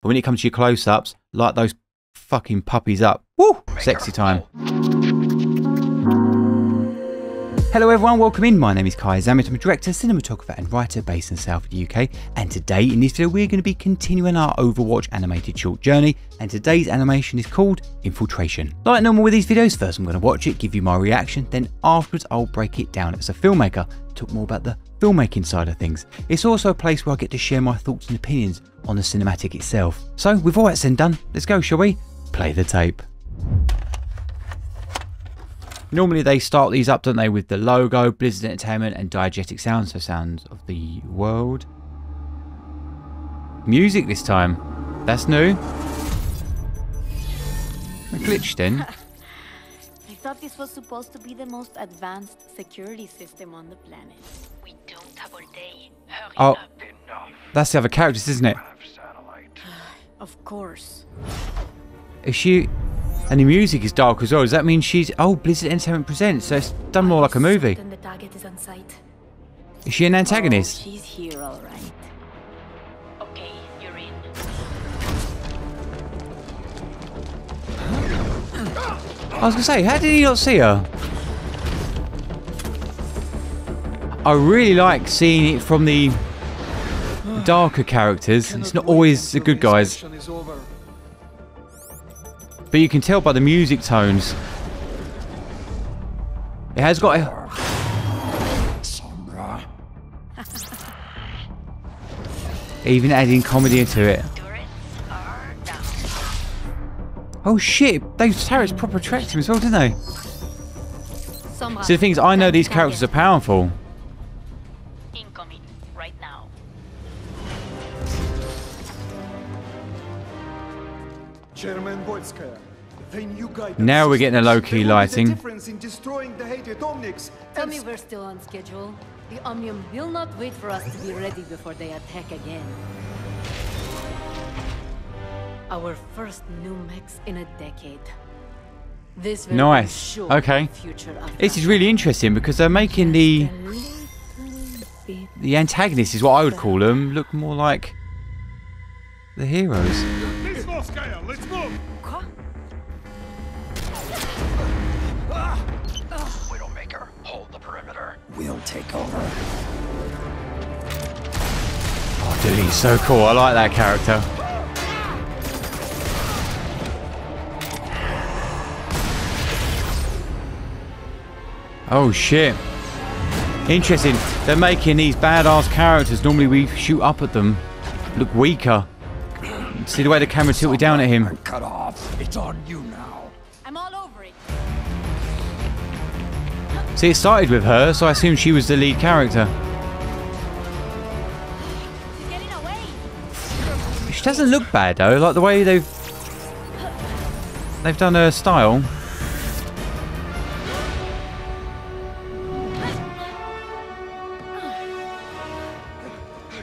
But when it comes to your close-ups, light those fucking puppies up. Woo! Sexy time. Hello everyone, welcome in. My name is Kai Zammit. I'm a director, cinematographer and writer based in the south of the UK. And today in this video we're going to be continuing our Overwatch animated short journey. And today's animation is called Infiltration. Like normal with these videos, first I'm going to watch it, give you my reaction, then afterwards I'll break it down as a filmmaker, talk more about the filmmaking side of things. It's also a place where I get to share my thoughts and opinions on the cinematic itself. So with all that said and done, let's go, shall we? Play the tape. Normally they start these up, don't they, with the logo, Blizzard Entertainment and diegetic sounds, so sounds of the world. Music this time. That's new. A glitch then. I thought this was supposed to be the most advanced security system on the planet. We don't have all day. Hurry up. That's the other characters, isn't it? Of course. Is she... And the music is dark as well. Does that mean she's... Oh, Blizzard Entertainment Presents. So it's done more like a movie. The target is on site. Is she an antagonist? Oh, she's here, all right. Okay, you're in. I was going to say, how did he not see her? I really like seeing it from the darker characters. It's not always the good guys. But you can tell by the music tones. It has got a... Even adding comedy into it. Oh shit, those turrets proper attract him as well, didn't they? So the thing is, I know these characters are powerful. Incoming right now. Chairman Boyskaya, they knew guidance. Now we're getting a low-key lighting. Difference in destroying the hated Omnics. Tell me we're still on schedule. The Omnium will not wait for us to be ready before they attack again. Our first new mechs in a decade. This will Nice. Okay. This is really interesting because they're making the antagonists, is what I would call them, look more like the heroes. Let's move. Widowmaker, hold the perimeter. We'll take over. Oh, dude, he's so cool. I like that character. Oh shit. Interesting. They're making these badass characters. Normally we shoot up at them. Look weaker. See the way the camera tilted down at him. Cut off. It's on you now. I'm all over it. See, it started with her, so I assume she was the lead character. She's getting away. She doesn't look bad though, like the way they've done her style.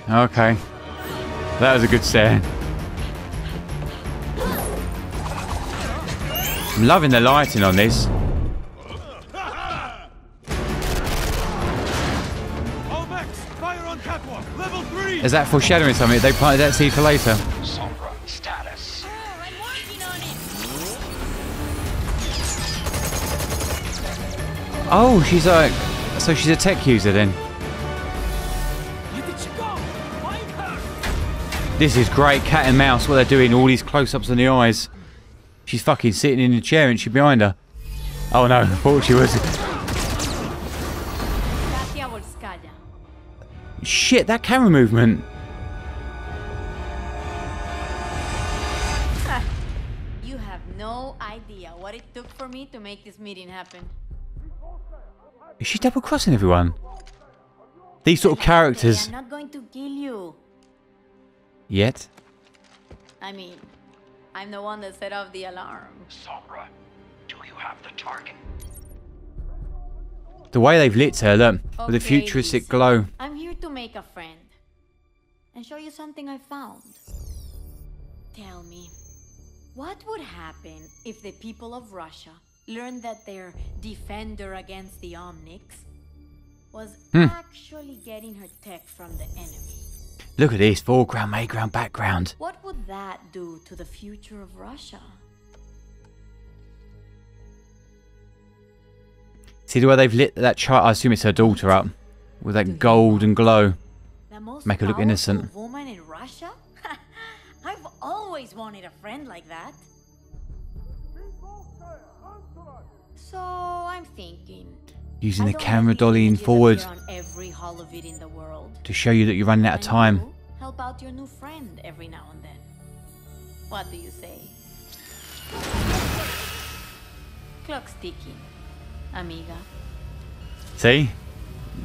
Okay. That was a good stare. I'm loving the lighting on this. Is that foreshadowing something? They planted that seed for later. Sombra, status. Oh, I'm working on it. Oh, she's like... So she's a tech user then. Where did she go? Find her. This is great. Cat and mouse, what they're doing. All these close-ups on the eyes. She's fucking sitting in the chair and she's behind her. Oh no, I thought she was... Shit, that camera movement. You have no idea what it took for me to make this meeting happen. Is she double-crossing everyone? These sort of characters... I'm not going to kill you. Yet? I mean, I'm the one that set off the alarm. Sombra, do you have the target? The way they've lit her, look, with a Okay, futuristic listen. glow. I'm here to make a friend and show you something I found. Tell me, what would happen if the people of Russia learned that their defender against the Omnics was actually getting her tech from the enemy? Look at this, foreground, mayground, background. What would that do to the future of Russia? See the way they've lit that child? I assume it's her daughter up with that golden glow. The most Make her look innocent. powerful woman in Russia? I've always wanted a friend like that. So I'm thinking. Using I the don't camera want these dollying images forward appear on every hall of it in the world. to show you that you're running out of And time. you help out your new friend every now and then. What do you say? Clock's ticking, amiga. See?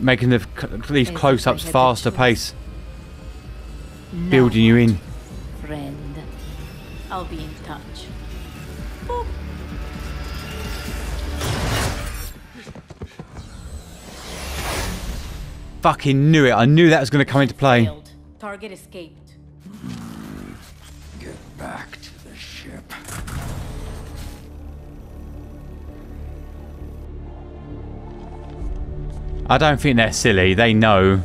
Making these close-ups faster pace. Building you in. Friend. I'll be in touch. Boop. Fucking knew it. I knew that was going to come into play. Failed. Target escaped. Get back to the ship. I don't think they're silly. They know.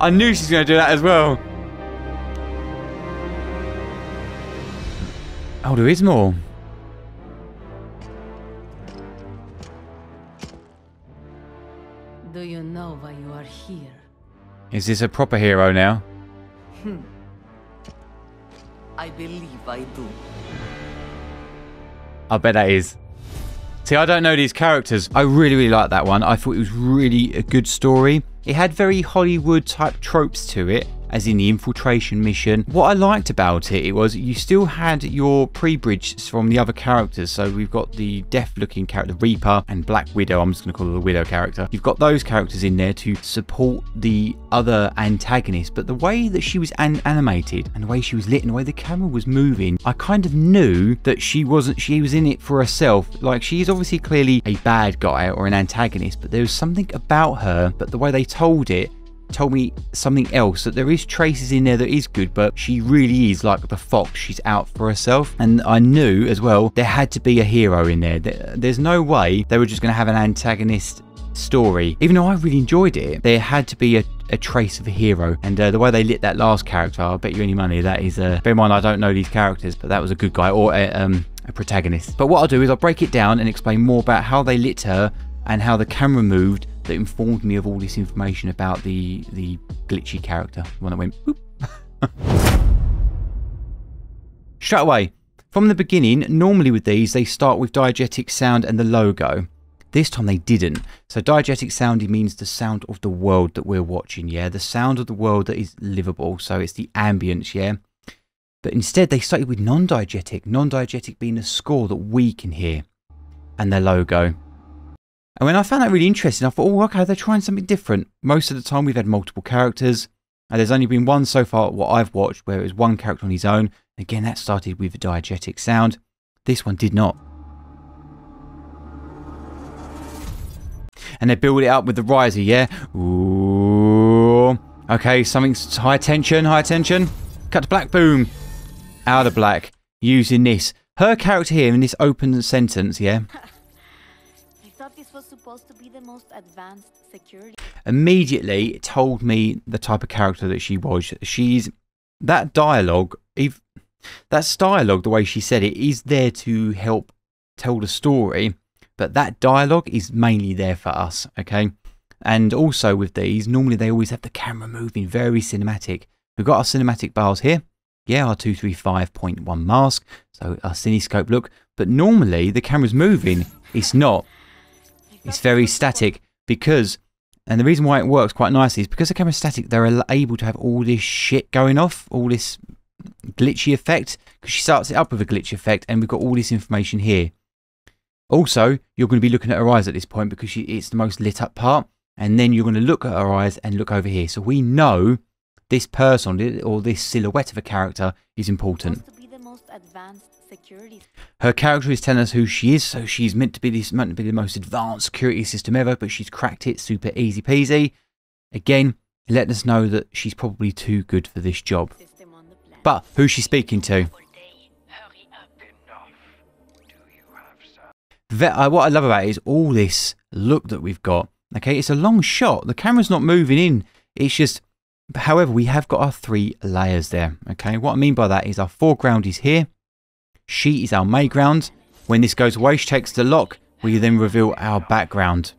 I knew she's going to do that as well. Oh, there is more. Do you know why you are here? Is this a proper hero now? I believe I do. I bet that is. See, I don't know these characters. I really, really like that one. I thought it was really a good story. It had very Hollywood type tropes to it, as in the infiltration mission. What I liked about it was you still had your pre-bridge from the other characters. So we've got the death-looking character, Reaper, and Black Widow. I'm just going to call her the Widow character. You've got those characters in there to support the other antagonists. But the way that she was animated, and the way she was lit, and the way the camera was moving, I kind of knew that she was in it for herself. Like, she is obviously clearly a bad guy or an antagonist, but there was something about her, but the way they told me something else, that there is traces in there that is good, but she really is like the fox. She's out for herself. And I knew as well there had to be a hero in there. There's no way they were just going to have an antagonist story. Even though I really enjoyed it, there had to be a trace of a hero. And the way they lit that last character, I'll bet you any money that is bear in mind I don't know these characters, but that was a good guy, or a protagonist. But what I'll do is I'll break it down and explain more about how they lit her and how the camera moved, that informed me of all this information about the glitchy character, the one that went boop. Straight away, from the beginning, normally with these, they start with diegetic sound and the logo. This time they didn't. So diegetic sound means the sound of the world that we're watching, yeah? The sound of the world that is livable, so it's the ambience, yeah? But instead they started with non-diegetic, non-diegetic being the score that we can hear, and their logo. And when I found that really interesting, I thought, oh, okay, they're trying something different. Most of the time we've had multiple characters, and there's only been one so far, what I've watched, where it was one character on his own. Again, that started with a diegetic sound. This one did not. And they build it up with the riser, yeah? Ooh. Okay, something's high tension, high tension. Cut to black, boom. Out of black. Using this. Her character here in this open sentence, yeah? This was supposed to be the most advanced security. Immediately it told me the type of character that she was. She's that dialogue, that's dialogue, the way she said it, is there to help tell the story, but that dialogue is mainly there for us, okay? And also with these, normally they always have the camera moving, very cinematic. We've got our cinematic bars here, yeah, our 235.1 mask, so our cinescope look, but normally the camera's moving. It's not. It's very static because, and the reason why it works quite nicely is because the camera's static, they're able to have all this shit going off, all this glitchy effect, because she starts it up with a glitchy effect, and we've got all this information here. Also, you're going to be looking at her eyes at this point because it's the most lit up part, and then you're going to look at her eyes and look over here. So we know this person or this silhouette of a character is important. Her character is telling us who she is, so she's meant to be the most advanced security system ever, but she's cracked it super easy peasy. Again, letting us know that she's probably too good for this job. But who's she speaking to? What I love about it is all this look that we've got. Okay, it's a long shot. The camera's not moving in. It's just, however, we have got our 3 layers there. Okay, what I mean by that is our foreground is here. She is our mayground. When this goes away, she takes the lock. We then reveal our background.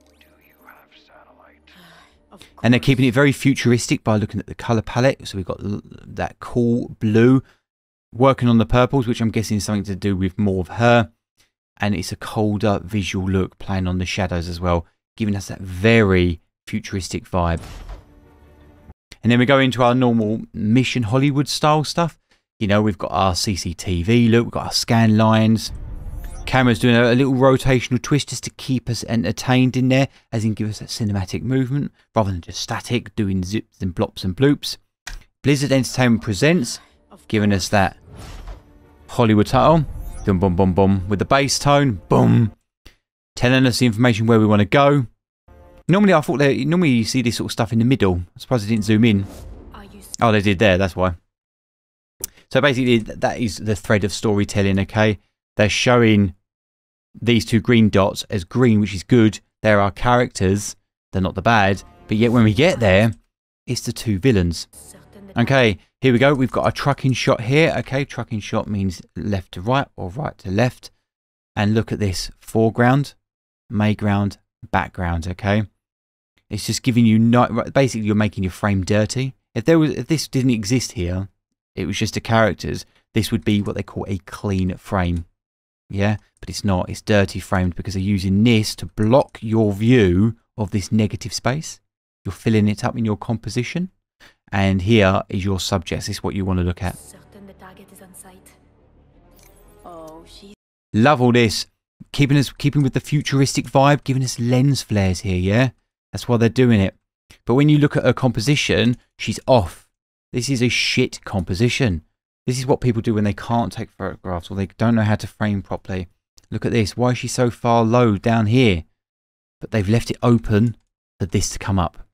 And they're keeping it very futuristic by looking at the colour palette. So we've got that cool blue. Working on the purples, which I'm guessing is something to do with more of her. And it's a colder visual look, playing on the shadows as well, giving us that very futuristic vibe. And then we go into our normal Mission Hollywood style stuff. You know, we've got our CCTV look, we've got our scan lines. Camera's doing a little rotational twist just to keep us entertained in there, as in give us that cinematic movement, rather than just static, doing zips and blops and bloops. Blizzard Entertainment presents, giving us that Hollywood title. Boom, boom, boom, boom. With the bass tone. Boom. Telling us the information where we want to go. Normally, I thought normally you see this sort of stuff in the middle. I'm surprised they didn't zoom in. Oh, they did there. That's why. So basically, that is the thread of storytelling, okay? They're showing these 2 green dots as green, which is good. They're our characters. They're not the bad. But yet when we get there, it's the 2 villains. Okay, here we go. We've got a trucking shot here. Okay, trucking shot means left to right or right to left. And look at this. Foreground, mayground, background, okay? It's just giving you... basically, you're making your frame dirty. If this didn't exist here, it was just the characters, this would be what they call a clean frame. Yeah, but it's not. It's dirty framed because they're using this to block your view of this negative space. You're filling it up in your composition. And here is your subject. This is what you want to look at. Love all this. Keeping with the futuristic vibe, giving us lens flares here, yeah? That's why they're doing it. But when you look at her composition, she's off. This is a shit composition. This is what people do when they can't take photographs or they don't know how to frame properly. Look at this. Why is she so far low down here? But they've left it open for this to come up.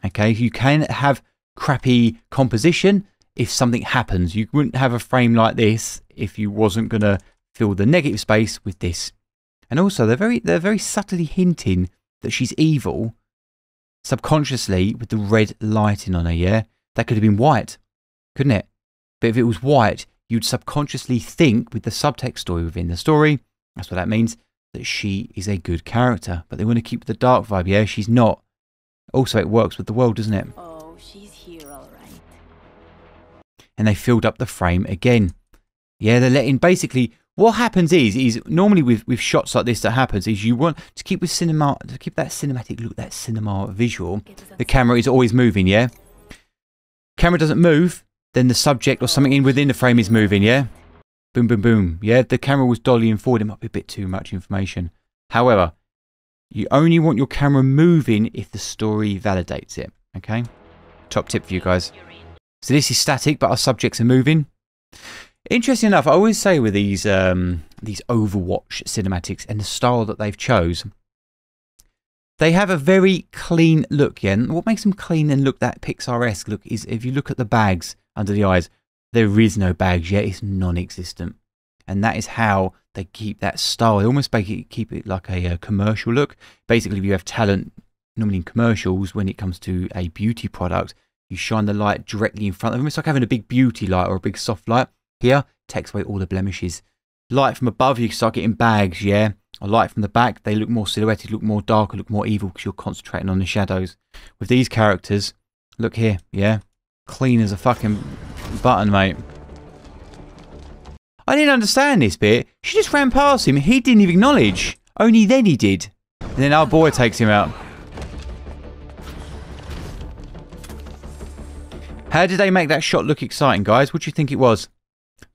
Okay, you can have crappy composition if something happens. You wouldn't have a frame like this if you wasn't going to fill the negative space with this. And also, they're very subtly hinting that she's evil subconsciously with the red lighting on her, yeah? That could have been white, couldn't it? But if it was white, you'd subconsciously think with the subtext story within the story, that's what that means, that she is a good character. But they want to keep the dark vibe, yeah? She's not. Also, it works with the world, doesn't it? Oh, she's here, all right. And they filled up the frame again. Yeah, they're letting... Basically, what happens is normally with shots like this that happens is you want to keep with cinema, to keep that cinematic look, that cinema visual, the camera is always moving, yeah? Camera doesn't move, then the subject or something within the frame is moving, yeah? Boom, boom, boom. Yeah, if the camera was dollying forward, it might be a bit too much information. However, you only want your camera moving if the story validates it, okay? Top tip for you guys. So this is static, but our subjects are moving. Interesting enough, I always say with these Overwatch cinematics and the style that they've chose, they have a very clean look, yeah? And what makes them clean and look that Pixar-esque look is if you look at the bags under the eyes, there is no bags yet, it's non-existent. And that is how they keep that style. They almost keep it like a commercial look. Basically, if you have talent, normally in commercials, when it comes to a beauty product, you shine the light directly in front of them. It's like having a big beauty light or a big soft light. Here, takes away all the blemishes. Light from above, you can start getting bags, yeah? Or light from the back, they look more silhouetted, look more darker, look more evil because you're concentrating on the shadows. With these characters, look here, yeah? Clean as a fucking button, mate. I didn't understand this bit. She just ran past him. He didn't even acknowledge. Only then he did. And then our boy takes him out. How did they make that shot look exciting, guys? What do you think it was?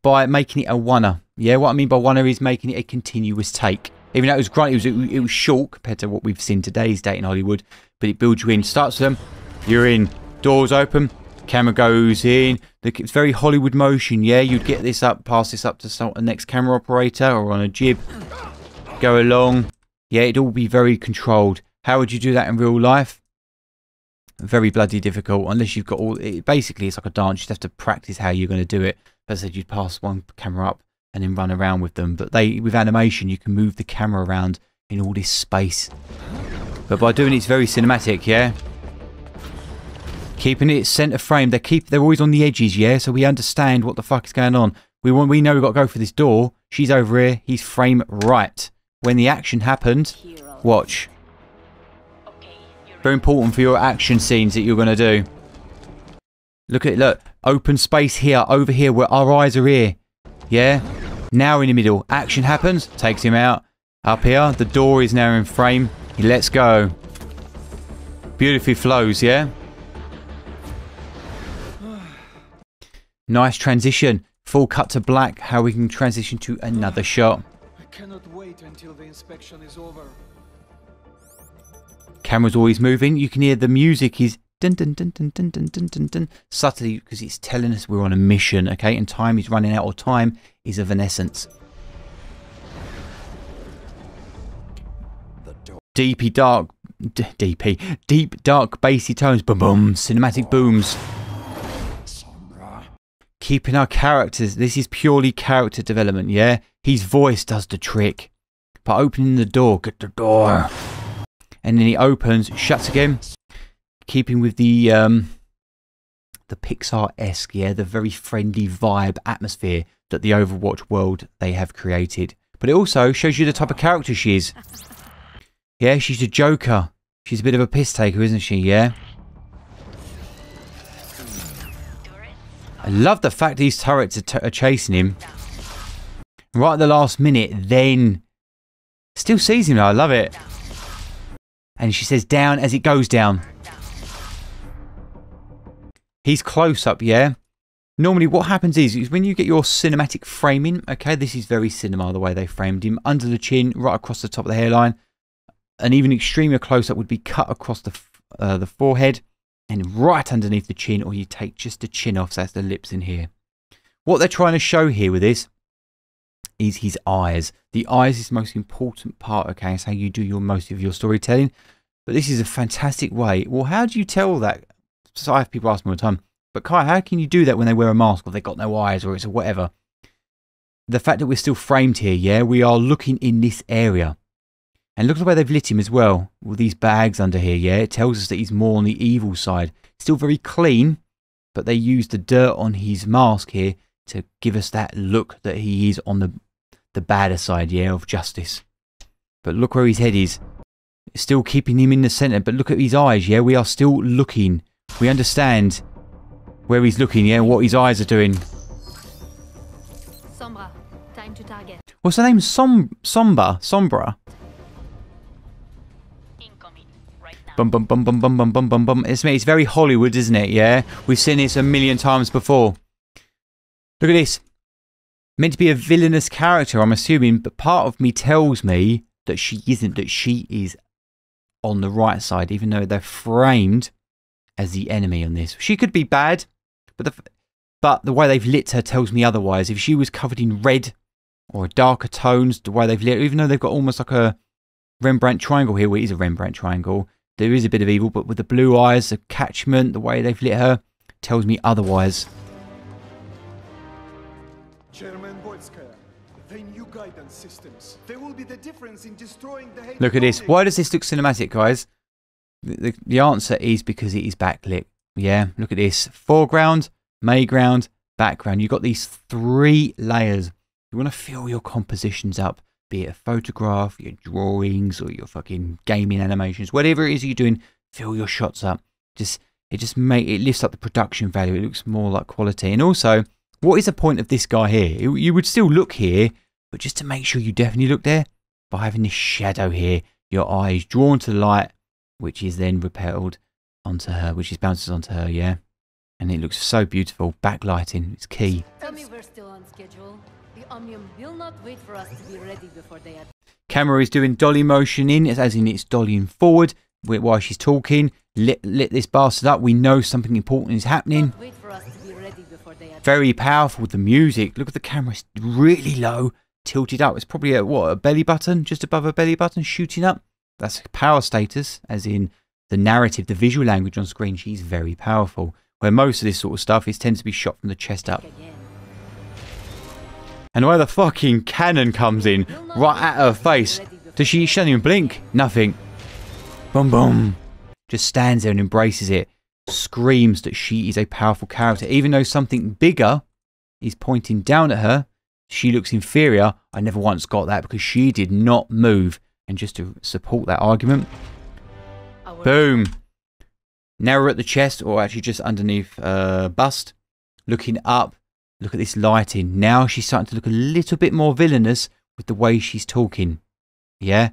By making it a one-er. Yeah, what I mean by one-er is making it a continuous take. Even though it was great, it was short compared to what we've seen today's date in Hollywood. But it builds you in. Starts with them. You're in. Doors open. Camera goes in. It's very Hollywood motion, yeah? You'd get this up, pass this up to the next camera operator or on a jib. Go along. Yeah, it'd all be very controlled. How would you do that in real life? Very bloody difficult, unless you've got all... Basically, it's like a dance. You'd have to practice how you're going to do it. As I said, you'd pass one camera up and then run around with them. But with animation, you can move the camera around in all this space. But by doing it's very cinematic, yeah? Keeping it centre frame. They're always on the edges, yeah? So we understand what the fuck is going on. We know we've got to go for this door. She's over here. He's frame right. When the action happened, watch. Very important for your action scenes that you're going to do. Look at it, look. Open space here, over here, where our eyes are here. Yeah? Now in the middle. Action happens, takes him out. Up here, the door is now in frame. He lets go. Beautifully flows, yeah? Nice transition. Full cut to black. How we can transition to another shot. I cannot wait until the inspection is over. Camera's always moving. You can hear the music is dun dun dun dun dun dun dun dun dun, subtly, because it's telling us we're on a mission, okay? And time is running out, or time is of an essence. Deep dark bassy tones. Boom boom. Cinematic booms. Keeping our characters. This is purely character development, yeah? His voice does the trick. By opening the door, get the door. And then he opens, shuts again. Keeping with the Pixar-esque, yeah, the very friendly vibe, atmosphere that the Overwatch world they have created. But it also shows you the type of character she is. Yeah, she's a joker. She's a bit of a piss taker, isn't she? Yeah. I love the fact these turrets are chasing him. Right at the last minute, then still sees him though. I love it. And she says down as it goes down. He's close up, yeah? Normally what happens is when you get your cinematic framing, okay, this is very cinema the way they framed him. Under the chin, right across the top of the hairline. And even extremely close up would be cut across the forehead and right underneath the chin, or you take just the chin off, so that's the lips in here. What they're trying to show here with this is his eyes. The eyes is the most important part, okay? It's how you do most of your storytelling. But this is a fantastic way. Well, how do you tell that? So I have people ask me all the time, but Kai, how can you do that when they wear a mask or they've got no eyes or it's a whatever? The fact that we're still framed here, yeah? We are looking in this area. And look at the way they've lit him as well. With these bags under here, yeah? It tells us that he's more on the evil side. Still very clean, but they use the dirt on his mask here to give us that look that he is on the badder side, yeah, of justice. But look where his head is. It's still keeping him in the centre, but look at his eyes, yeah? We are still looking. We understand where he's looking, yeah? What his eyes are doing. Sombra, time to target. What's the name? Sombra? Bum bum bum bum bum bum bum bum bum. It's very Hollywood, isn't it? Yeah, we've seen this a million times before. Look at this. Meant to be a villainous character, I'm assuming, but part of me tells me that she isn't. That she is on the right side, even though they're framed as the enemy on this. She could be bad, but the way they've lit her tells me otherwise. If she was covered in red or darker tones, the way they've lit her, even though they've got almost like a Rembrandt triangle here, well, it is a Rembrandt triangle. There is a bit of evil, but with the blue eyes, the catchment, the way they've lit her, tells me otherwise. Chairman Boyskaya, the new guidance systems. There will be the difference in destroying the hate. Look at this. Why does this look cinematic, guys? The answer is because it is backlit. Yeah, look at this. Foreground, mayground, background. You've got these 3 layers. You want to fill your compositions up. Be it a photograph, your drawings, or your fucking gaming animations, whatever it is you're doing, fill your shots up. It lifts up the production value. It looks more like quality. And also, what is the point of this guy here? You would still look here, but just to make sure you definitely look there, by having this shadow here, your eye is drawn to the light, which is then repelled onto her, which bounces onto her, yeah? And it looks so beautiful. Backlighting, it's key. Tell me we're still on schedule. The Omnium will not wait for us to be ready before they are. Camera is doing dolly motion in, as in it's dollying forward while she's talking. Lit this bastard up. We know something important is happening. Wait for us to be ready before they are. Very powerful with the music. Look at the camera. It's really low, tilted up. It's probably a belly button, just above a belly button, shooting up. That's power status, as in the narrative, the visual language on screen. She's very powerful. Where most of this sort of stuff tends to be shot from the chest up. And where the fucking cannon comes in right at her face. She doesn't even blink. Nothing. Boom, boom. Just stands there and embraces it. Screams that she is a powerful character. Even though something bigger is pointing down at her, she looks inferior. I never once got that because she did not move. And just to support that argument, boom. Now we're at the chest, or actually just underneath bust. Looking up. Look at this lighting. Now she's starting to look a little bit more villainous with the way she's talking. Yeah?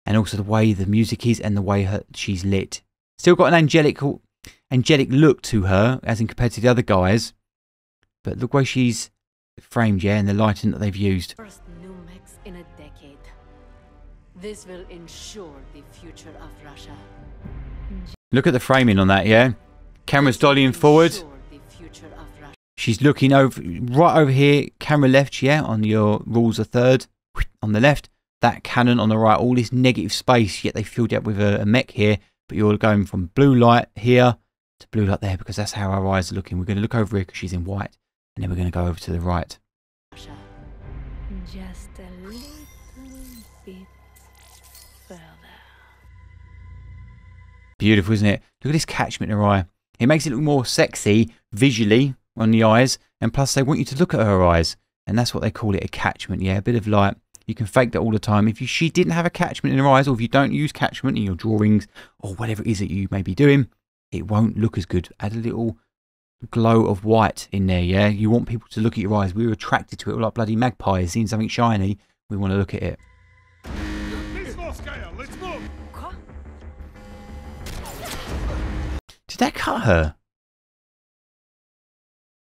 And also the way the music is and the way she's lit. Still got an angelic look to her, as in compared to the other guys. But look where she's framed, yeah, and the lighting that they've used. First new mix in a decade. This will ensure the future of Russia. Look at the framing on that, yeah? Camera's dollying forward. She's looking over, right over here, camera left, yeah, on your rules of third. On the left, that cannon on the right, all this negative space, yet they filled it up with a mech here. But you're going from blue light here to blue light there because that's how our eyes are looking. We're going to look over here because she's in white. And then we're going to go over to the right. Just a little bit further. Beautiful, isn't it? Look at this catchment in her eye. It makes it look more sexy visually on the eyes. And plus they want you to look at her eyes. And that's what they call it, a catchment. Yeah, a bit of light. You can fake that all the time. If she didn't have a catchment in her eyes, or if you don't use catchment in your drawings, or whatever it is that you may be doing, it won't look as good. Add a little glow of white in there, yeah? You want people to look at your eyes. We were attracted to it like bloody magpies. Seeing something shiny, we want to look at it. Did that cut her?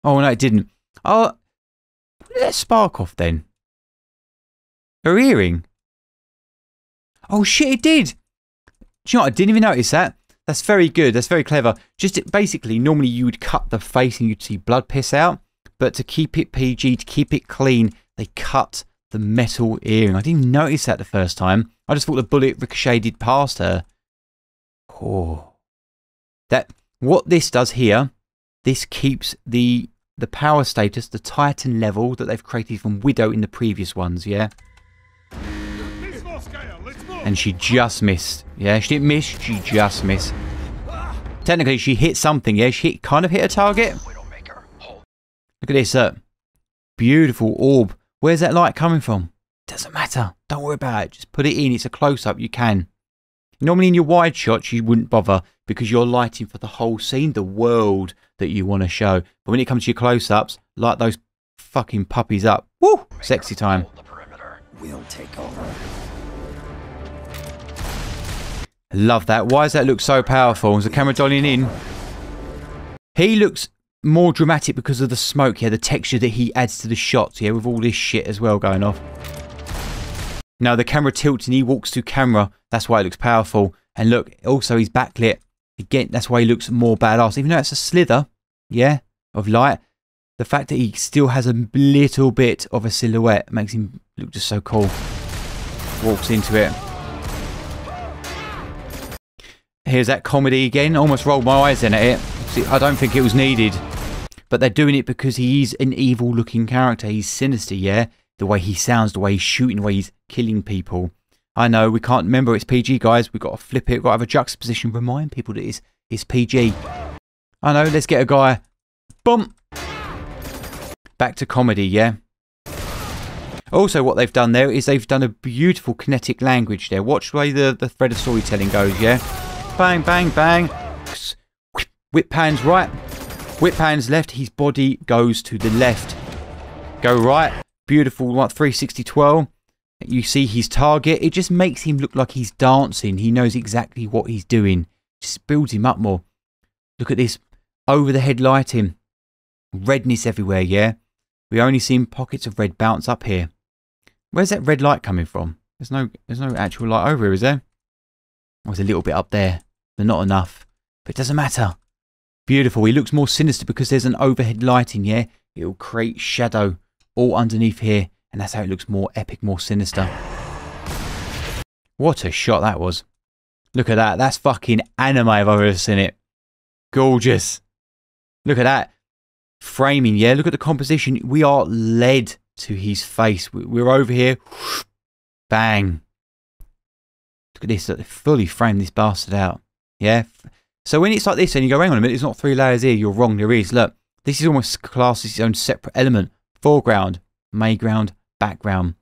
Oh, no, it didn't. Oh, where did that spark off then? Her earring? Oh shit, it did! Do you know what? I didn't even notice that. That's very good. That's very clever. Just basically, normally you would cut the face and you'd see blood piss out. But to keep it PG, to keep it clean, they cut the metal earring. I didn't even notice that the first time. I just thought the bullet ricocheted past her. Oh. What this does here, this keeps the power status, the Titan level that they've created from Widow in the previous ones, yeah? And she just missed. Yeah, she didn't miss, she just missed. Technically, she hit something, yeah? She kind of hit a target. Look at this, beautiful orb. Where's that light coming from? Doesn't matter. Don't worry about it. Just put it in. It's a close-up. You can. Normally in your wide shots, you wouldn't bother because you're lighting for the whole scene, the world that you want to show. But when it comes to your close-ups, light those fucking puppies up. Woo! Sexy time. We'll take over. Love that. Why does that look so powerful? Is the camera dollying in? He looks more dramatic because of the smoke, yeah, the texture that he adds to the shots, yeah, with all this shit as well going off. Now the camera tilts and he walks to camera. That's why it looks powerful. And look, also he's backlit. Again, that's why he looks more badass. Even though it's a slither, yeah, of light, the fact that he still has a little bit of a silhouette makes him look just so cool. Walks into it. Here's that comedy again. Almost rolled my eyes in at it. See, I don't think it was needed. But they're doing it because he's an evil looking character. He's sinister, yeah? The way he sounds, the way he's shooting, the way he's killing people. I know, we can't remember it's PG, guys. We've got to flip it. We've got to have a juxtaposition. Remind people that it's PG. I know, let's get a guy. Boom! Back to comedy, yeah? Also, what they've done there is they've done a beautiful kinetic language there. Watch the way the thread of storytelling goes, yeah? Bang, bang, bang. Whip hands right. Whip hands left. His body goes to the left. Go right. Beautiful, what, 360 twirl. You see his target. It just makes him look like he's dancing. He knows exactly what he's doing. Just builds him up more. Look at this. Over the head lighting. Redness everywhere, yeah? We only seen pockets of red bounce up here. Where's that red light coming from? There's no actual light over here, is there? There's a little bit up there, but not enough. But it doesn't matter. Beautiful. He looks more sinister because there's an overhead lighting, yeah? It will create shadow all underneath here. And that's how it looks more epic, more sinister. What a shot that was. Look at that. That's fucking anime if I've ever seen it. Gorgeous. Look at that. Framing, yeah? Look at the composition. We are led to his face. We're over here. Bang. Look at this, look, they fully framed this bastard out. Yeah. So when it's like this and you go, hang on a minute, there's not 3 layers here, you're wrong, there is. Look, this is almost classed as its own separate element. Foreground, mayground, background.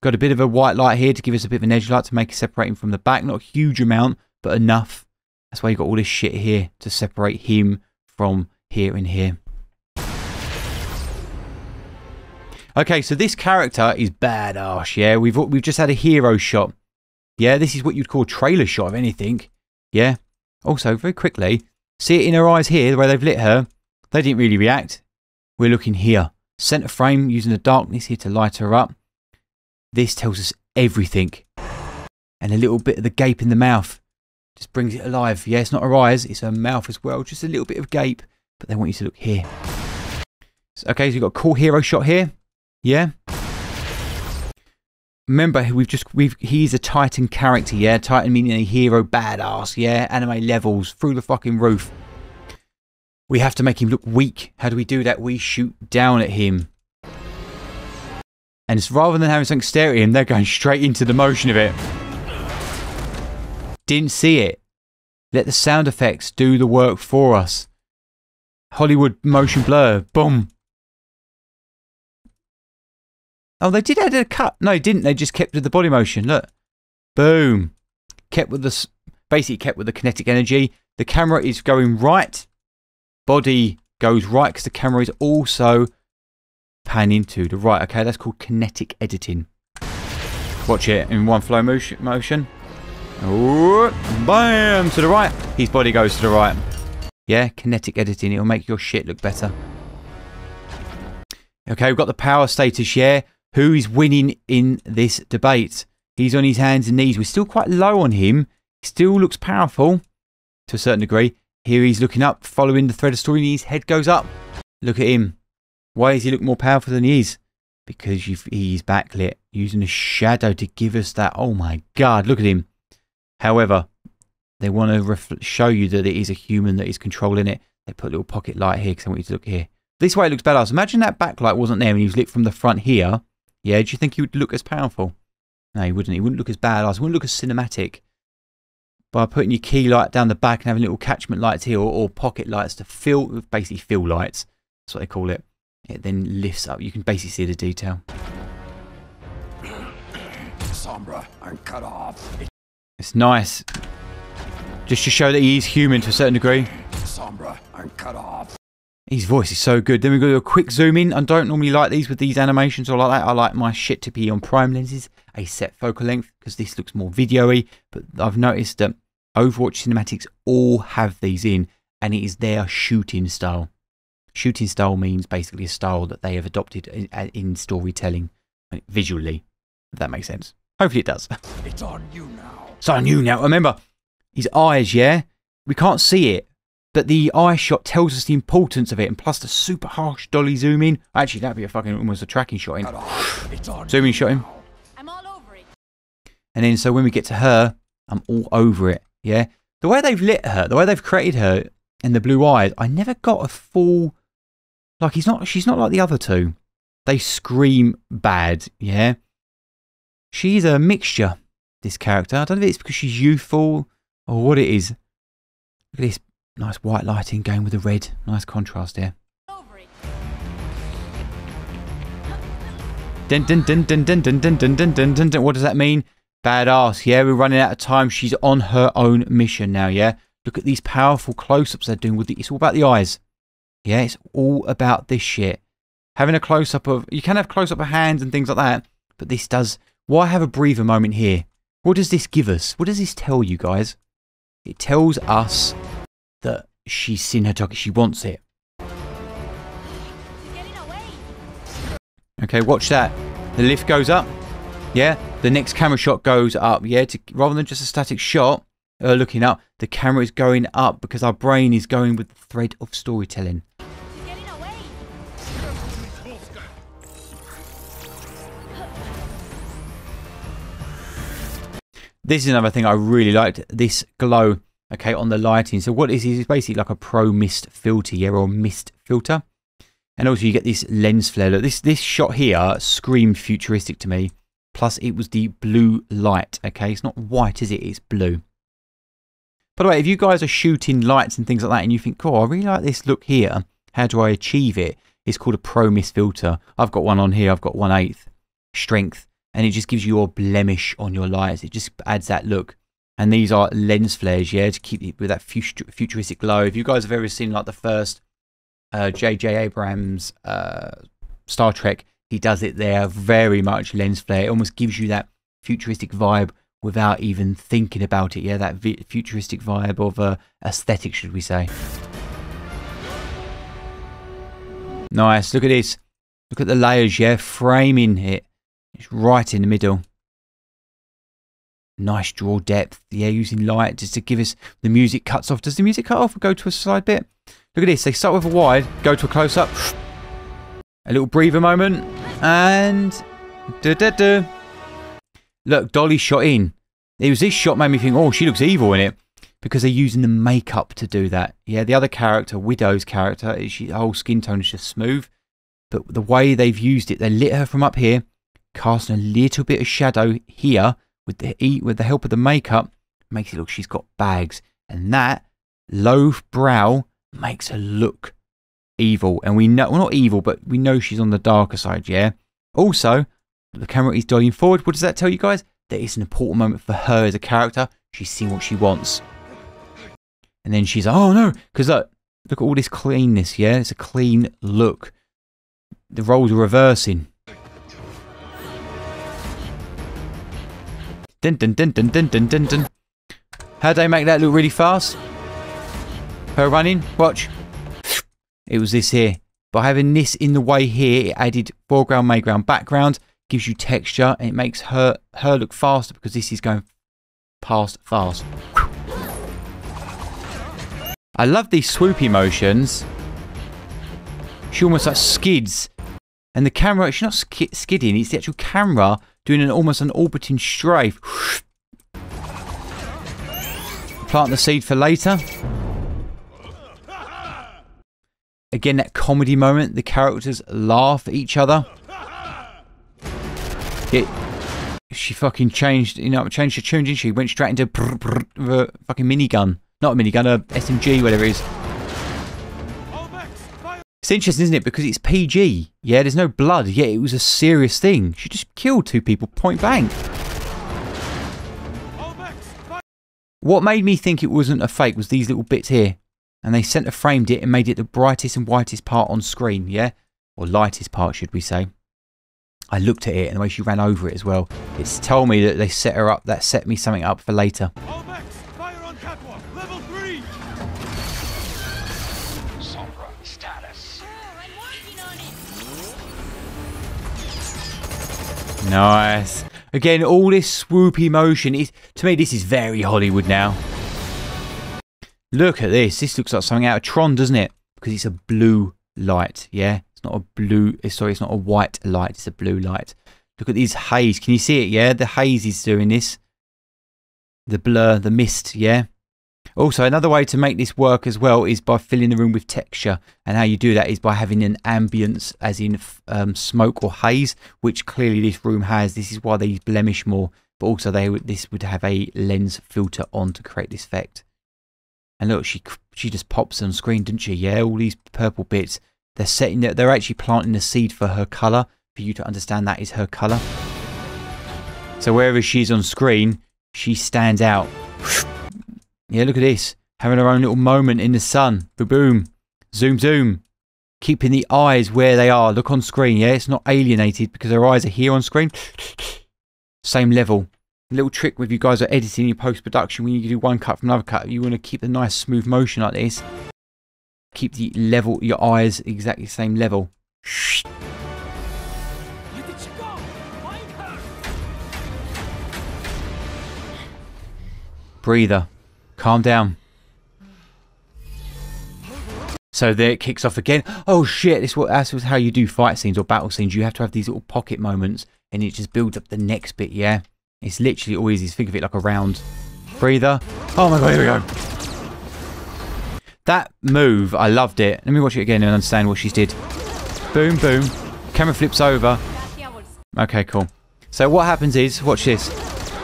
Got a bit of a white light here to give us a bit of an edge light to make it separate him from the back. Not a huge amount, but enough. That's why you got all this shit here to separate him from here and here. Okay, so this character is badass, yeah? We've just had a hero shot. Yeah, this is what you'd call a trailer shot of anything. Yeah. Also, very quickly, see it in her eyes here, the way they've lit her. They didn't really react. We're looking here. Center frame, using the darkness here to light her up. This tells us everything. And a little bit of the gape in the mouth just brings it alive. Yeah, it's not her eyes, it's her mouth as well. Just a little bit of gape. But they want you to look here. Okay, so you've got a cool hero shot here. Yeah. Remember, he's a Titan character, yeah? Titan meaning a hero badass, yeah? Anime levels through the fucking roof. We have to make him look weak. How do we do that? We shoot down at him. And it's rather than having something stare at him, they're going straight into the motion of it. Didn't see it. Let the sound effects do the work for us. Hollywood motion blur. Boom. Oh, they did add a cut. No, they didn't. They just kept with the body motion. Look. Boom. Kept with the... Basically kept with the kinetic energy. The camera is going right. Body goes right because the camera is also panning to the right. Okay, that's called kinetic editing. Watch it in one flow motion. Ooh, bam! To the right. His body goes to the right. Yeah, kinetic editing. It'll make your shit look better. Okay, we've got the power status, yeah. Who is winning in this debate? He's on his hands and knees. We're still quite low on him. He still looks powerful to a certain degree. Here he's looking up, following the thread of story, and his head goes up. Look at him. Why does he look more powerful than he is? Because he's backlit, using a shadow to give us that. Oh my God, look at him. However, they want to show you that it is a human that is controlling it. They put a little pocket light here because I want you to look here. This way it looks badass. Imagine that backlight wasn't there and he was lit from the front here. Yeah, do you think he would look as powerful? No, he wouldn't. He wouldn't look as badass. He wouldn't look as cinematic. By putting your key light down the back and having little catchment lights here or pocket lights to fill, basically fill lights. That's what they call it. It then lifts up. You can basically see the detail. Sombra, I'm cut off. It's nice. Just to show that he is human to a certain degree. Sombra, I'm cut off. His voice is so good. Then we've got to do a quick zoom in. I don't normally like these with these animations or like that. I like my shit to be on prime lenses, a set focal length, because this looks more video-y. But I've noticed that Overwatch cinematics all have these in, and it is their shooting style. Shooting style means basically a style that they have adopted in storytelling, visually, if that makes sense. Hopefully it does. It's on you now. It's on you now. Remember, his eyes, yeah? We can't see it. But the eye shot tells us the importance of it, and plus the super harsh dolly zoom in. Actually, that'd be a fucking almost a tracking shot in. Zoom in shot in. I'm all over it. And then so when we get to her, I'm all over it. Yeah, the way they've lit her, the way they've created her, and the blue eyes, I never got a full. Like she's not like the other two. They scream bad. Yeah, she's a mixture. This character. I don't know if it's because she's youthful or what it is. Look at this. Nice white lighting going with the red. Nice contrast there. Dun, dun, dun, dun, dun, dun, dun, dun, dun, dun, dun, dun. What does that mean? Badass. Yeah, we're running out of time. She's on her own mission now, yeah? Look at these powerful close-ups they're doing with it's all about the eyes. Yeah, it's all about this shit. Having a close-up of... You can have close-up of hands and things like that, but this does... Why have a breather moment here? What does this give us? What does this tell you, guys? It tells us... that she's seen her target, she wants it. Okay, watch that. The lift goes up. Yeah, the next camera shot goes up. Yeah, rather than just a static shot, looking up, the camera is going up because our brain is going with the thread of storytelling. This is another thing I really liked. This glow. Okay, on the lighting. So what it is basically like a pro mist filter, yeah, or mist filter. And also you get this lens flare. Look, this shot here screamed futuristic to me. Plus, it was the blue light, okay? It's not white, is it? It's blue. By the way, if you guys are shooting lights and things like that and you think, oh, I really like this look here, how do I achieve it? It's called a Pro Mist filter. I've got one on here. I've got 1/8 strength, and it just gives you a blemish on your lights. It just adds that look. And these are lens flares, yeah, to keep it with that futuristic glow. If you guys have ever seen like the first J.J. Abrams Star Trek, he does it there, very much lens flare. It almost gives you that futuristic vibe without even thinking about it, yeah, that futuristic vibe of aesthetic, should we say. Nice, look at this. Look at the layers, yeah, framing it. It's right in the middle. Nice draw depth, yeah, using light just to give us, the music cuts off. Does the music cut off or go to a slide bit? Look at this, they start with a wide, go to a close-up, a little breather moment, and look, Dolly shot in. It was this shot made me think, oh, she looks evil in it, because they're using the makeup to do that. Yeah, the other character, Widow's character, her whole skin tone is just smooth, but the way they've used it, they lit her from up here, casting a little bit of shadow here, with the help of the makeup, makes it look she's got bags, and that low brow makes her look evil. And we know, well, not evil, but we know she's on the darker side, yeah. Also, the camera is dollying forward. What does that tell you guys? That it's an important moment for her as a character. She's seeing what she wants, and then she's like, oh no, because look at all this cleanness, yeah. It's a clean look. The roles are reversing. Dun dun dun dun dun dun dun dun. How'd they make that look really fast? Her running, watch. It was this here. By having this in the way here, it added foreground, mayground, background, gives you texture, and it makes her look faster because this is going past fast. I love these swoopy motions. She almost like skids, and the camera, she's not skidding, it's the actual camera doing almost an orbiting strafe. Plant the seed for later. Again, that comedy moment. The characters laugh at each other. She fucking changed, you know, changed her tune, didn't she? Went straight into a fucking minigun. Not a minigun, a SMG, whatever it is. It's interesting, isn't it? Because it's PG. Yeah, there's no blood. Yet it was a serious thing. She just killed 2 people point blank. What made me think it wasn't a fake was these little bits here. And they centre framed it and made it the brightest and whitest part on screen, yeah? Or lightest part, should we say. I looked at it and the way she ran over it as well. It's told me that they set her up, that set me something up for later. Nice. Again, all this swoopy motion is, to me, this is very Hollywood now. Look at this. This looks like something out of Tron, doesn't it? Because it's a blue light, yeah? It's not a blue, sorry, it's not a white light. It's a blue light. Look at these haze. Can you see it, yeah? The haze is doing this. The blur, the mist, yeah? Also, another way to make this work as well is by filling the room with texture. And how you do that is by having an ambience, as in smoke or haze, which clearly this room has. This is why they use blemish more. But also, this would have a lens filter on to create this effect. And look, she just pops on screen, didn't she? Yeah, all these purple bits. They're actually planting the seed for her colour, for you to understand that is her colour. So wherever she's on screen, she stands out. Yeah, look at this. Having her own little moment in the sun. Boom, boom. Zoom, zoom. Keeping the eyes where they are. Look on screen, yeah? It's not alienated because her eyes are here on screen. Same level. A little trick with you guys are editing your post-production. When you do one cut from another cut, you want to keep the nice smooth motion like this. Keep the level, your eyes exactly the same level. Breather. Calm down. So there it kicks off again. Oh shit, that's how you do fight scenes or battle scenes. You have to have these little pocket moments and it just builds up the next bit, yeah? It's literally always, think of it like a round. Breather. Oh my god, here we go. That move, I loved it. Let me watch it again and understand what she did. Boom, boom. Camera flips over. Okay, cool. So what happens is, watch this.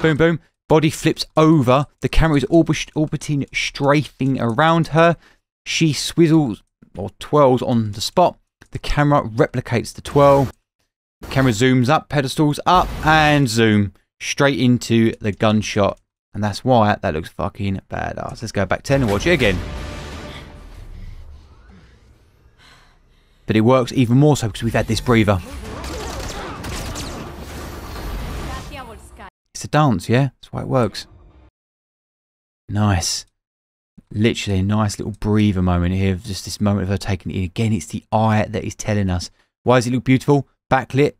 Boom, boom. Body flips over. The camera is orbiting, strafing around her. She swizzles or twirls on the spot. The camera replicates the twirl. The camera zooms up, pedestals up, and zoom straight into the gunshot. And that's why that looks fucking badass. Let's go back 10 and watch it again. But it works even more so because we've had this breather. It's a dance, yeah? That's why it works. Nice. Literally a nice little breather moment here. Just this moment of her taking it in. Again, it's the eye that is telling us. Why does it look beautiful? Backlit.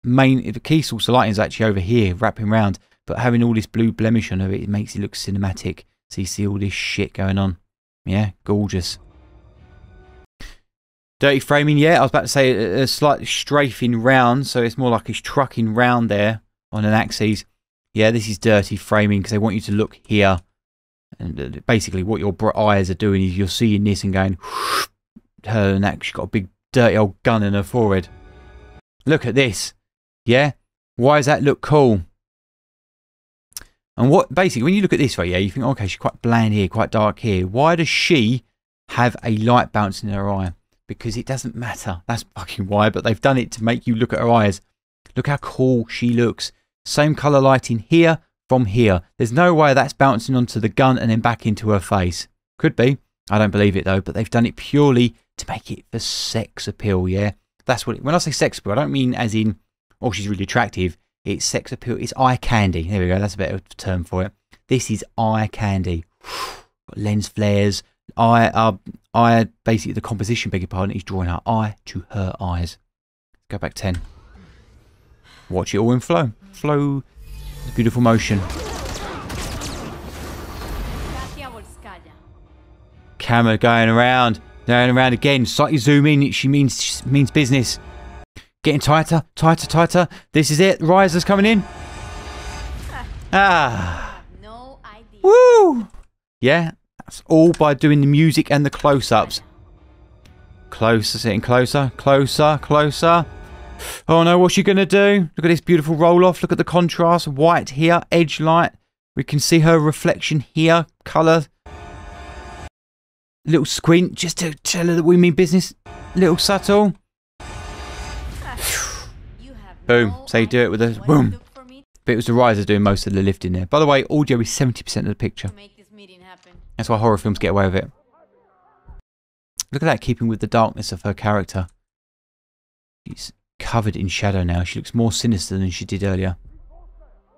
The key source of lighting is actually over here, wrapping around. But having all this blue blemish on it makes it look cinematic. So you see all this shit going on. Yeah, gorgeous. Dirty framing, yeah. I was about to say a slight strafing round. So it's more like it's trucking round there on an axis. Yeah, this is dirty framing because they want you to look here. And basically what your eyes are doing is you're seeing this and going, her and that, she's got a big dirty old gun in her forehead. Look at this. Yeah? Why does that look cool? And what, basically, when you look at this right, yeah, you think, okay, she's quite bland here, quite dark here. Why does she have a light bouncing in her eye? Because it doesn't matter. That's fucking why, but they've done it to make you look at her eyes. Look how cool she looks. Same colour lighting here from here. There's no way that's bouncing onto the gun and then back into her face. Could be. I don't believe it though, but they've done it purely to make it for sex appeal, yeah? That's what when I say sex appeal, I don't mean as in, oh, she's really attractive. It's sex appeal. It's eye candy. There we go. That's a better term for it. This is eye candy. Got lens flares. Basically the composition, beg your pardon, is drawing our eye to her eyes. Go back 10. Watch it all in flow. Flow. Beautiful motion. Camera going around again. Slightly zoom in. She means business. Getting tighter, tighter, tighter. This is it. Riser's coming in. Ah. No idea. Woo. Yeah. That's all by doing the music and the close-ups. Closer, sitting closer, closer, closer. Oh no, what's she going to do? Look at this beautiful roll-off. Look at the contrast. White here, edge light. We can see her reflection here. Colour. Little squint just to tell her that we mean business. Little subtle. Boom. So you do it with a boom. But it was the riser doing most of the lifting there. By the way, audio is 70% of the picture. That's why horror films get away with it. Look at that, keeping with the darkness of her character. She's covered in shadow now. She looks more sinister than she did earlier.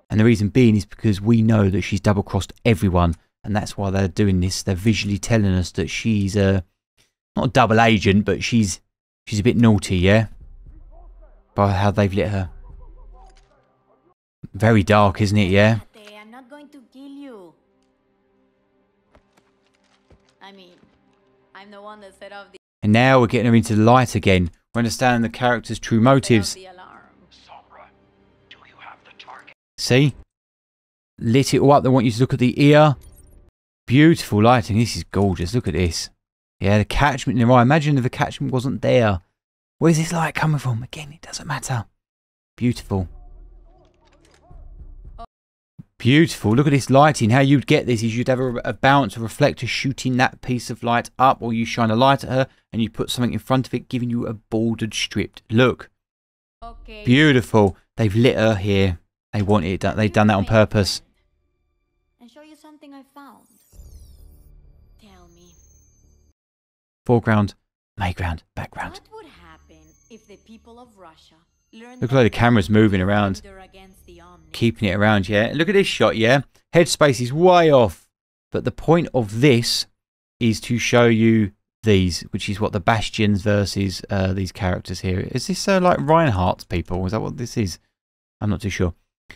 And the reason being is because we know that she's double-crossed everyone. And that's why they're doing this. They're visually telling us that she's not a double agent, but she's a bit naughty, yeah? By how they've lit her. Very dark, isn't it, yeah? I'm not going to kill you. I mean, I'm the one that set off the... And now we're getting her into the light again. We're understanding the character's true motives. Sombra, do you have the target? See? Lit it all up. They want you to look at the ear. Beautiful lighting. This is gorgeous. Look at this. Yeah, the catchment in the eye. Imagine if the catchment wasn't there. Where's this light coming from? Again, it doesn't matter. Beautiful. Beautiful. Look at this lighting. How you'd get this is you'd have a bounce, a reflector shooting that piece of light up, or you shine a light at her and you put something in front of it, giving you a bordered strip. Look. Okay. Beautiful. They've lit her here. They want it done. They've done that on purpose. And show you something I found. Tell me. Foreground, background, background. What would happen if the people of Russia learned Look like the camera's moving around. Keeping it around, yeah. Look at this shot, yeah. Headspace is way off. But the point of this is to show you these, which is what the Bastions versus these characters here. Is this like Reinhardt's people? Is that what this is? I'm not too sure.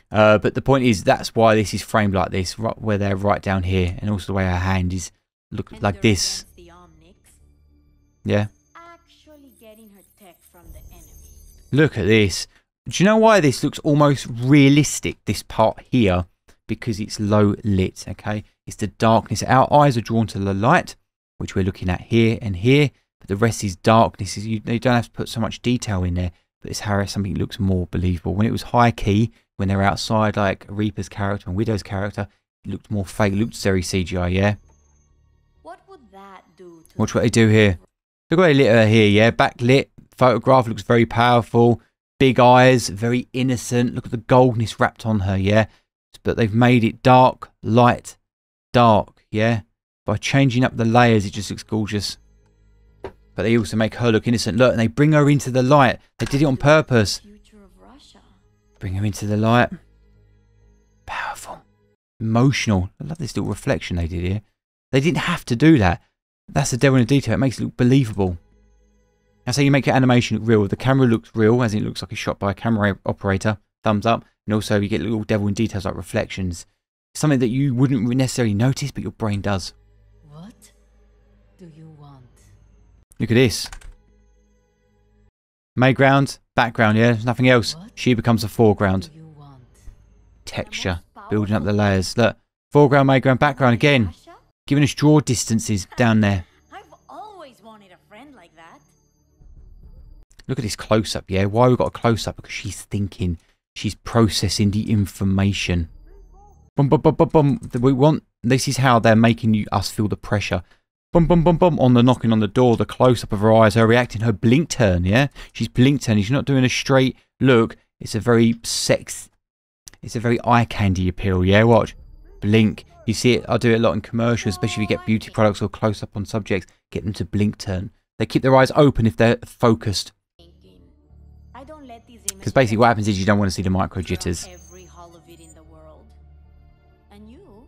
But the point is that's why this is framed like this, right, where they're right down here. And also the way her hand is look like this. Yeah. Actually getting her tech from the enemy. Look at this. Do you know why this looks almost realistic, this part here? Because it's low lit, okay? It's the darkness. Our eyes are drawn to the light, which we're looking at here and here, but the rest is darkness. You don't have to put so much detail in there, but it's how something looks more believable. When it was high key, when they're outside, like Reaper's character and Widow's character, it looked more fake, looked very CGI, yeah? What would that do to Watch what they do here. Look what they lit her here, yeah? Backlit, photograph looks very powerful, big eyes, very innocent. Look at the goldness wrapped on her, yeah? But they've made it dark, light, dark, yeah? By changing up the layers, it just looks gorgeous. But they also make her look innocent. Look, and they bring her into the light. They did it on purpose. future of Russia? Bring her into the light. Powerful. Emotional. I love this little reflection they did here. They didn't have to do that. That's the devil in the detail. It makes it look believable. That's how you make your animation look real. The camera looks real, as in it looks like it's shot by a camera operator. Thumbs up. And also you get little devil in details like reflections. Something that you wouldn't necessarily notice, but your brain does. What do you want? Look at this. Mayground, background, yeah, there's nothing else. What She becomes the foreground. do you want? Texture, building up the layers. Look, foreground, mayground, background again. Russia? Giving us draw distances down there. I've always wanted a friend like that. Look at this close-up, yeah? Why we got a close-up? Because she's thinking. She's processing the information. Boom, boom, boom, boom, boom. This is how they're making us feel the pressure. Boom, boom, boom, boom. On the knocking on the door, the close-up of her eyes, her reacting, her blink turn, yeah? She's blink turning. She's not doing a straight look. It's a very it's a very eye candy appeal, yeah? Watch. Blink. You see it, I do it a lot in commercials, especially if you get beauty products or close-up on subjects. Get them to blink turn. They keep their eyes open if they're focused. I don't let these images Because basically what happens is you don't want to see the micro jitters. every hall of it in the world. And you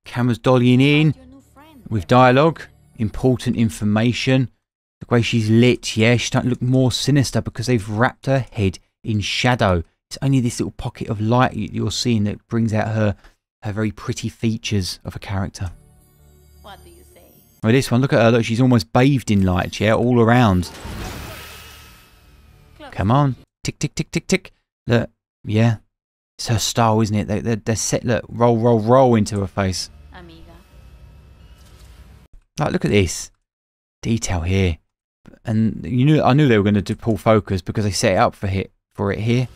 Camera's dollying in your new friend. with dialogue, important information. The way she's lit, yeah, she's starting to look more sinister because they've wrapped her head in shadow. It's only this little pocket of light you're seeing that brings out her very pretty features of a character. What do you say? Well, this one, look at her, look, she's almost bathed in light, yeah, all around. Come on. Tick, tick, tick, tick, tick. Look, yeah. It's her style, isn't it? They're set, look, roll, roll, roll into her face. Amiga. Like, look at this. Detail here. And I knew they were going to pull focus because they set it up for it here.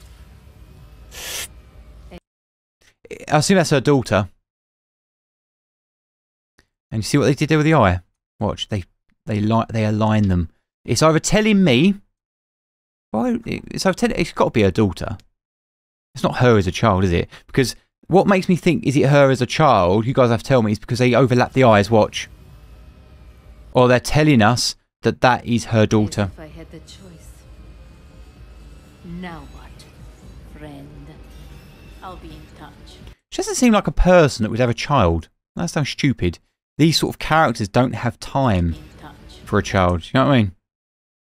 I assume that's her daughter. And you see what they did there with the eye? Watch, they align them. It's either telling me, well, it's got to be her daughter. It's not her as a child, is it? Because what makes me think, is it her as a child? You guys have to tell me. It's because they overlap the eyes, watch. Or they're telling us that that is her daughter. If I had the choice. Now what, friend? I'll be in touch. She doesn't seem like a person that would have a child. That sounds stupid. These sort of characters don't have time In touch. for a child. You know what I mean?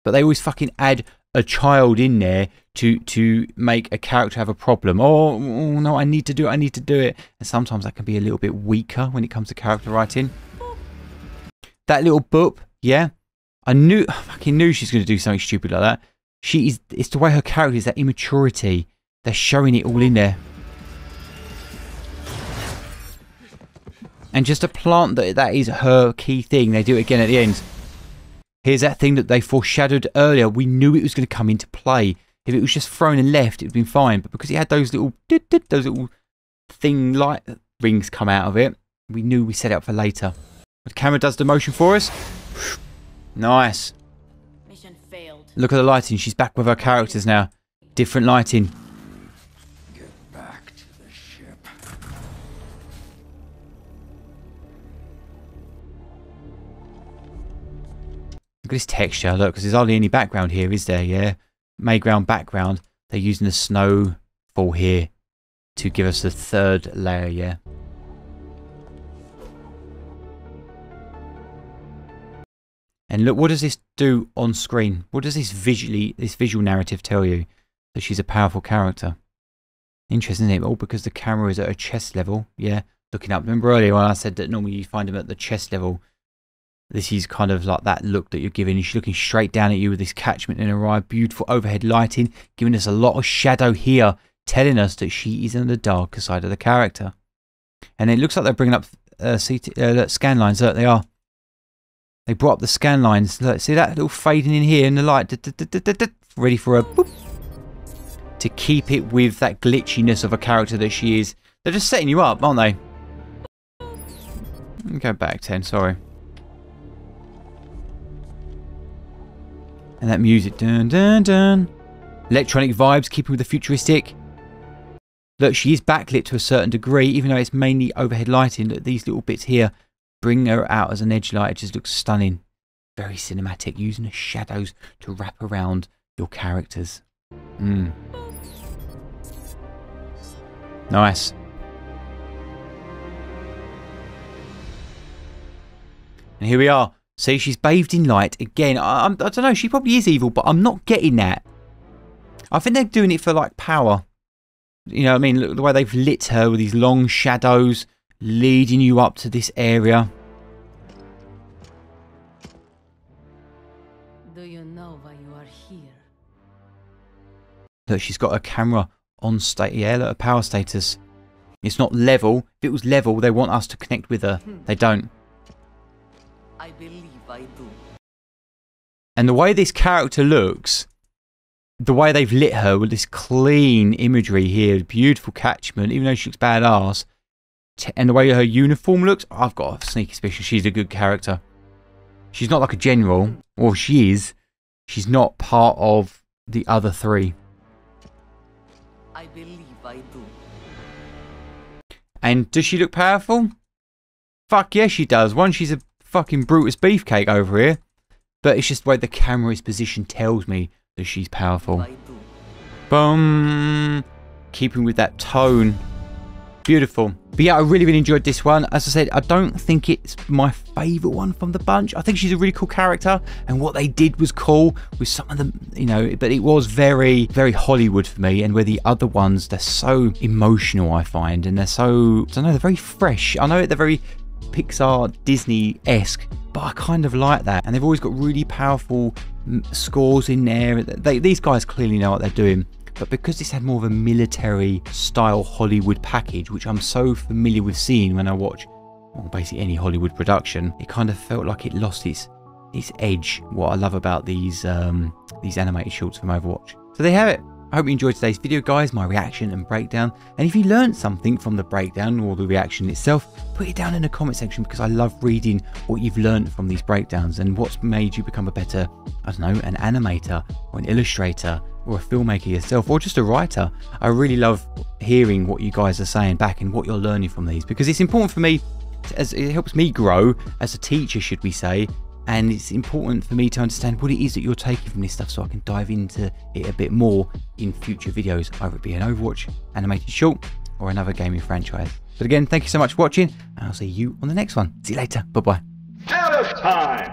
But they always fucking add a child in there to make a character have a problem. Oh no, I need to do it. And sometimes that can be a little bit weaker when it comes to character writing. That little boop, yeah. I fucking knew she's going to do something stupid like that. It's the way her character is, that immaturity. They're showing it all in there. And just to plant that is her key thing. They do it again at the end. Here's that thing that they foreshadowed earlier. We knew it was going to come into play. If it was just thrown and left, it would have been fine. But because it had those little thing light rings come out of it, we knew we set it up for later. The camera does the motion for us. Nice. Mission failed. Look at the lighting. She's back with her characters now. Different lighting. Get back to the ship. Look at this texture. Look, because there's hardly any background here, is there? Yeah. Mayground background. They're using the snowfall here to give us the third layer, yeah. And look, what does this do on screen? What does this visual narrative tell you? That she's a powerful character. Interesting, isn't it? All because the camera is at her chest level. Yeah, looking up. Remember earlier when I said that normally you find them at the chest level. This is kind of like that look that you're giving. She's looking straight down at you with this catchment in her eye. Beautiful overhead lighting. Giving us a lot of shadow here. Telling us that she is on the darker side of the character. And it looks like they're bringing up scan lines. Look, they are. They brought up the scan lines. Look, see that little fading in here in the light. Ready for a boop. to keep it with that glitchiness of a character that she is. They're just setting you up, aren't they? Let me go back 10, sorry. And that music, dun dun dun. Electronic vibes, keeping with the futuristic. Look, she is backlit to a certain degree, even though it's mainly overhead lighting. Look, these little bits here bring her out as an edge light. It just looks stunning. Very cinematic, using the shadows to wrap around your characters. Nice. And here we are. See, she's bathed in light. Again, I don't know, she probably is evil, but I'm not getting that. I think they're doing it for, like, power. You know what I mean? Look, the way they've lit her with these long shadows leading you up to this area. Do you know why you are here? Look, she's got her camera on state. Yeah, look, her power status. It's not level. If it was level, they want us to connect with her. They don't. I believe I do. And the way this character looks, the way they've lit her with this clean imagery here, beautiful catchment, even though she looks badass, and the way her uniform looks, I've got a sneaky suspicion she's a good character. She's not like a general, or if she is, she's not part of the other three. I believe I do. And does she look powerful? Fuck yeah, she does. One, she's a fucking Brutus beefcake over here, but it's just the way the camera is positioned tells me that she's powerful. Boom. Keeping with that tone. Beautiful. But yeah, I really enjoyed this one. As I said, I don't think it's my favourite one from the bunch. I think she's a really cool character, and what they did was cool with some of them, you know, but it was very, very Hollywood for me. And where the other ones, they're so emotional, I find, and they're so, I don't know, they're very fresh. I know they're very Pixar, Disney-esque, but I kind of like that. And they've always got really powerful scores in there. These guys clearly know what they're doing. But because this had more of a military style Hollywood package, which I'm so familiar with seeing when I watch, well, basically any Hollywood production, it kind of felt like it lost its edge. What I love about these animated shorts from Overwatch. So there you have it. I hope you enjoyed today's video, guys, my reaction and breakdown. And if you learned something from the breakdown or the reaction itself, put it down in the comment section, because I love reading what you've learned from these breakdowns and what's made you become a better, I don't know, an animator or an illustrator or a filmmaker yourself, or just a writer. I really love hearing what you guys are saying back and what you're learning from these, because it's important for me, as it helps me grow as a teacher, should we say. And it's important for me to understand what it is that you're taking from this stuff, so I can dive into it a bit more in future videos, either it be an Overwatch animated short or another gaming franchise. But again, thank you so much for watching, and I'll see you on the next one. See you later. Bye-bye. Out of time!